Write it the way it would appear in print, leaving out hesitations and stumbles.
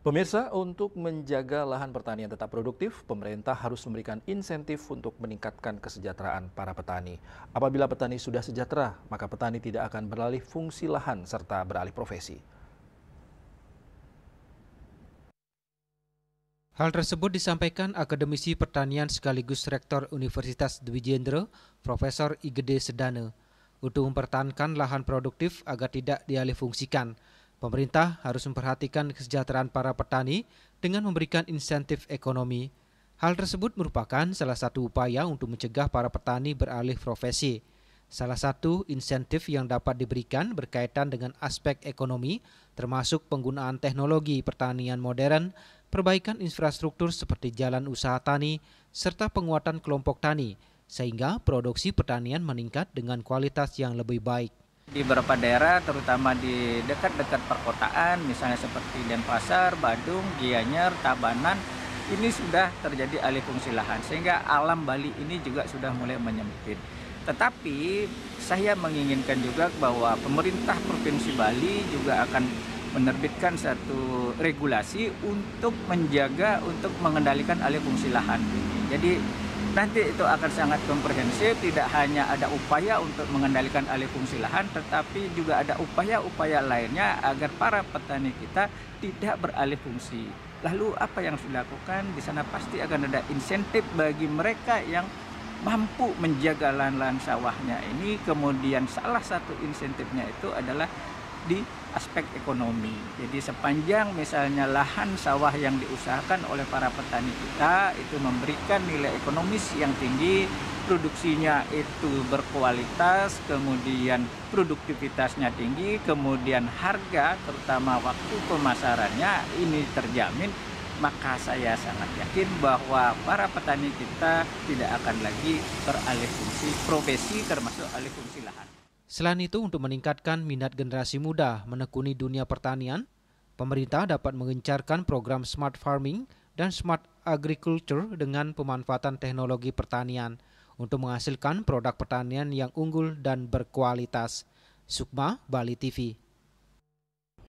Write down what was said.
Pemirsa, untuk menjaga lahan pertanian tetap produktif, pemerintah harus memberikan insentif untuk meningkatkan kesejahteraan para petani. Apabila petani sudah sejahtera, maka petani tidak akan beralih fungsi lahan serta beralih profesi. Hal tersebut disampaikan akademisi pertanian sekaligus Rektor Universitas Dwi Jendro, Profesor Igede Sedane. Untuk mempertahankan lahan produktif agar tidak dialihfungsikan, pemerintah harus memperhatikan kesejahteraan para petani dengan memberikan insentif ekonomi. Hal tersebut merupakan salah satu upaya untuk mencegah para petani beralih profesi. Salah satu insentif yang dapat diberikan berkaitan dengan aspek ekonomi, termasuk penggunaan teknologi pertanian modern, perbaikan infrastruktur seperti jalan usaha tani, serta penguatan kelompok tani, sehingga produksi pertanian meningkat dengan kualitas yang lebih baik. Di beberapa daerah, terutama di dekat-dekat perkotaan, misalnya seperti Denpasar, Badung, Gianyar, Tabanan, ini sudah terjadi alih fungsi lahan, sehingga alam Bali ini juga sudah mulai menyempit. Tetapi saya menginginkan juga bahwa pemerintah Provinsi Bali juga akan menerbitkan satu regulasi untuk menjaga, untuk mengendalikan alih fungsi lahan ini. Jadi nanti itu akan sangat komprehensif, tidak hanya ada upaya untuk mengendalikan alih fungsi lahan, tetapi juga ada upaya-upaya lainnya agar para petani kita tidak beralih fungsi. Lalu apa yang harus dilakukan? Di sana pasti akan ada insentif bagi mereka yang mampu menjaga lahan-lahan sawahnya ini. Kemudian salah satu insentifnya itu adalah di aspek ekonomi. Jadi sepanjang misalnya lahan sawah yang diusahakan oleh para petani kita itu memberikan nilai ekonomis yang tinggi, produksinya itu berkualitas, kemudian produktivitasnya tinggi, kemudian harga terutama waktu pemasarannya ini terjamin, maka saya sangat yakin bahwa para petani kita tidak akan lagi beralih fungsi profesi termasuk alih fungsi lahan. Selain itu, untuk meningkatkan minat generasi muda menekuni dunia pertanian, pemerintah dapat mengencarkan program Smart Farming dan Smart Agriculture dengan pemanfaatan teknologi pertanian untuk menghasilkan produk pertanian yang unggul dan berkualitas. Sukma, Bali TV.